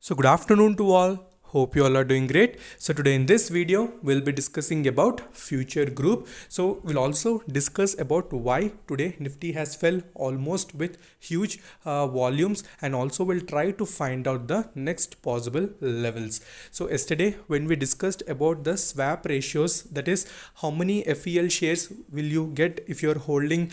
So good afternoon to all. Hope you all are doing great. So today in this video we'll be discussing about future group. So we'll also discuss about why today Nifty has fell almost with huge volumes, and also we'll try to find out the next possible levels. So yesterday when we discussed about the swap ratios, that is how many FEL shares will you get if you're holding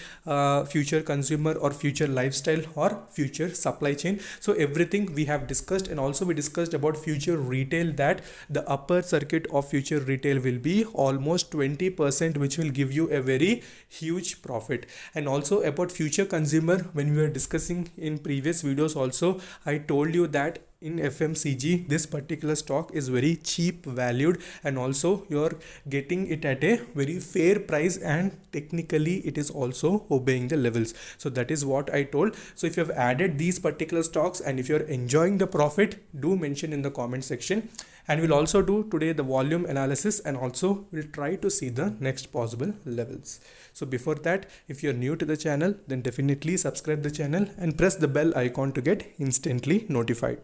future consumer or future lifestyle or future supply chain. So everything we have discussed, and also we discussed about future retail, that the upper circuit of future retail will be almost 20%, which will give you a very huge profit. And also about future consumer, when we were discussing in previous videos also, I told you that in FMCG this particular stock is very cheap valued, and also you're getting it at a very fair price, and technically it is also obeying the levels. So that is what I told. So if you have added these particular stocks and if you're enjoying the profit, do mention in the comment section. And we'll also do today the volume analysis, and also we'll try to see the next possible levels. So before that, if you're new to the channel, then definitely subscribe the channel and press the bell icon to get instantly notified.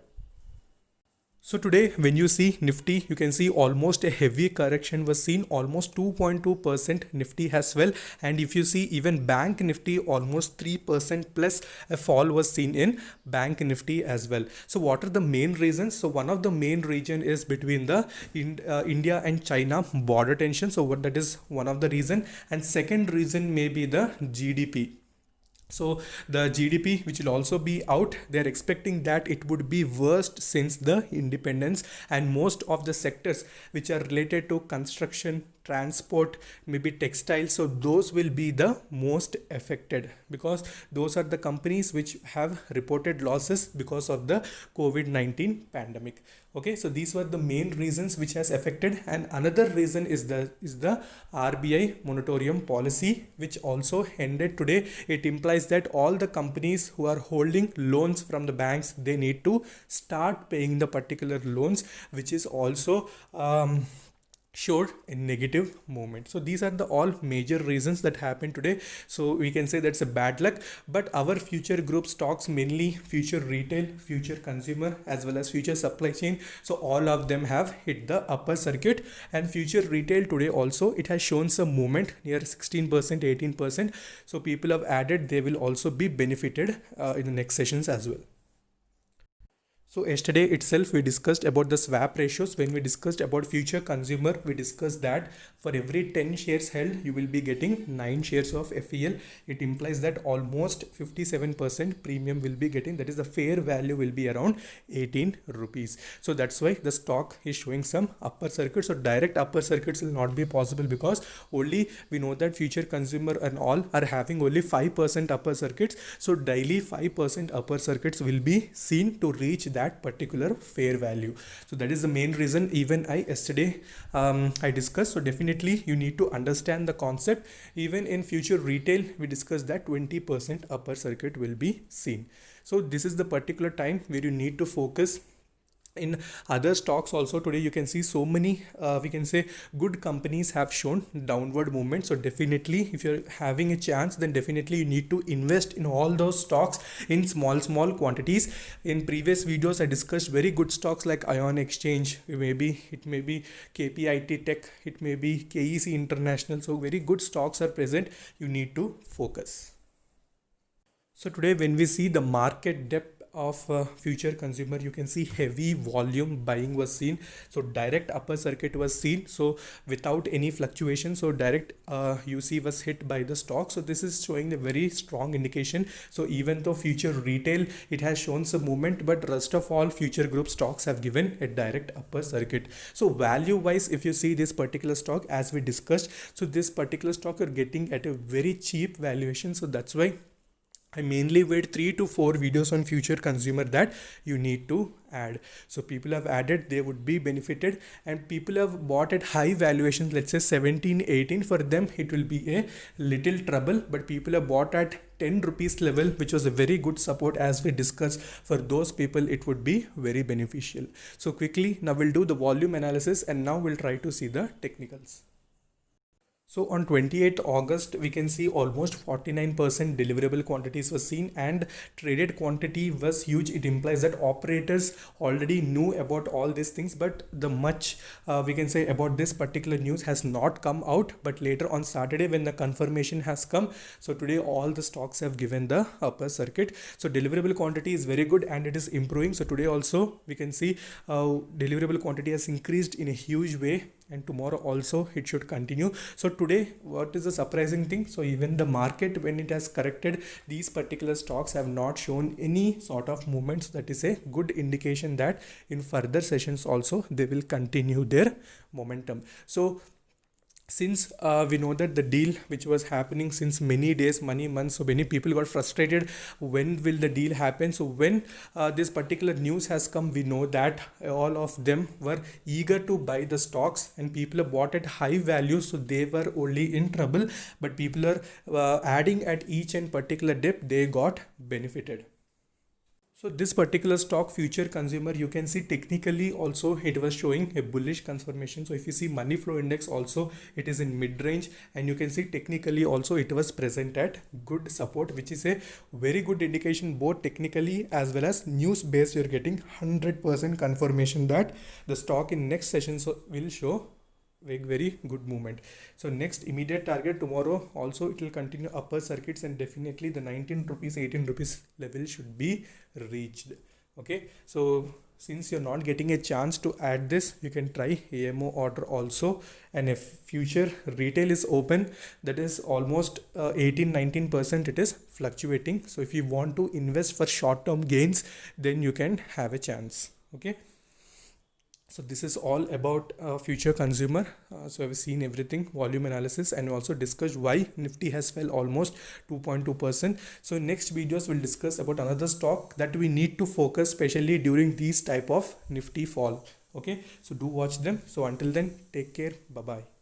So today when you see Nifty, you can see almost a heavy correction was seen, almost 2.2% Nifty has fell. And if you see even Bank Nifty, almost 3% plus a fall was seen in Bank Nifty as well. So what are the main reasons? So one of the main reason is between the India and China border tension. So what that is one of the reason. And second reason may be the GDP. So the GDP, which will also be out, they're expecting that it would be worst since the independence, and most of the sectors which are related to construction, transport, maybe textiles, so those will be the most affected, because those are the companies which have reported losses because of the COVID-19 pandemic. Okay, so these were the main reasons which has affected. And another reason is the RBI moratorium policy, which also ended today. It implies that all the companies who are holding loans from the banks, they need to start paying the particular loans, which is also showed a negative movement. So these are the all major reasons that happened today. So we can say that's a bad luck. But our future group stocks, mainly future retail, future consumer, as well as future supply chain, so all of them have hit the upper circuit. And future retail today also, it has shown some movement near 16%, 18%. So people have added, they will also be benefited in the next sessions as well. So yesterday itself we discussed about the swap ratios. When we discussed about future consumer, we discussed that for every 10 shares held, you will be getting 9 shares of FEL. It implies that almost 57% premium will be getting, that is the fair value will be around 18 rupees. So that's why the stock is showing some upper circuit. So direct upper circuits will not be possible, because only we know that future consumer and all are having only 5% upper circuits. So daily 5% upper circuits will be seen to reach that particular fair value. So that is the main reason even I yesterday I discussed. So definitely you need to understand the concept. Even in future retail, we discussed that 20% upper circuit will be seen. So this is the particular time where you need to focus. In other stocks also today, you can see so many we can say good companies have shown downward movement. So definitely if you're having a chance, then definitely you need to invest in all those stocks in small quantities. In previous videos I discussed very good stocks like Ion Exchange, it may be KPIT Tech, it may be KEC International. So very good stocks are present, you need to focus. So today when we see the market depth of future consumer, you can see heavy volume buying was seen. So direct upper circuit was seen, so without any fluctuation. So direct UC was hit by the stock. So this is showing a very strong indication. So even though future retail, it has shown some movement, but rest of all future group stocks have given a direct upper circuit. So value wise, if you see this particular stock, as we discussed, so this particular stock you're getting at a very cheap valuation. So that's why I mainly wait 3 to 4 videos on future consumer that you need to add. So people have added, they would be benefited, and people have bought at high valuations, let's say 17, 18. For them it will be a little trouble, but people have bought at 10 rupees level, which was a very good support. As we discussed, for those people it would be very beneficial. So quickly now we'll do the volume analysis, and now we'll try to see the technicals. So on 28th August, we can see almost 49% deliverable quantities were seen and traded quantity was huge. It implies that operators already knew about all these things, but the much we can say about this particular news has not come out. But later on Saturday, when the confirmation has come, so today all the stocks have given the upper circuit. So deliverable quantity is very good and it is improving. So today also we can see deliverable quantity has increased in a huge way, and tomorrow also it should continue. So today, what is the surprising thing? So even the market, when it has corrected, these particular stocks have not shown any sort of movements. That is a good indication that in further sessions also they will continue their momentum. So since we know that the deal which was happening since many days, many months, so many people got frustrated, when will the deal happen? So when this particular news has come, we know that all of them were eager to buy the stocks and people have bought at high value, so they were only in trouble, but people are adding at each and particular dip, they got benefited. So this particular stock future consumer, you can see technically also it was showing a bullish confirmation. So if you see money flow index also, it is in mid range, and you can see technically also it was present at good support, which is a very good indication both technically as well as news based. You're getting 100% confirmation that the stock in next session will show very good movement. So next immediate target tomorrow also it will continue upper circuits, and definitely the 19 rupees 18 rupees level should be reached. Okay, so since you're not getting a chance to add this, you can try AMO order also. And if future retail is open, that is almost 18-19% it is fluctuating. So if you want to invest for short term gains, then you can have a chance. Okay, so this is all about future consumer. So I've seen everything, volume analysis, and also discussed why Nifty has fell almost 2.2%. So next videos will discuss about another stock that we need to focus, especially during these type of Nifty fall. Okay, so do watch them. So until then, take care. Bye bye.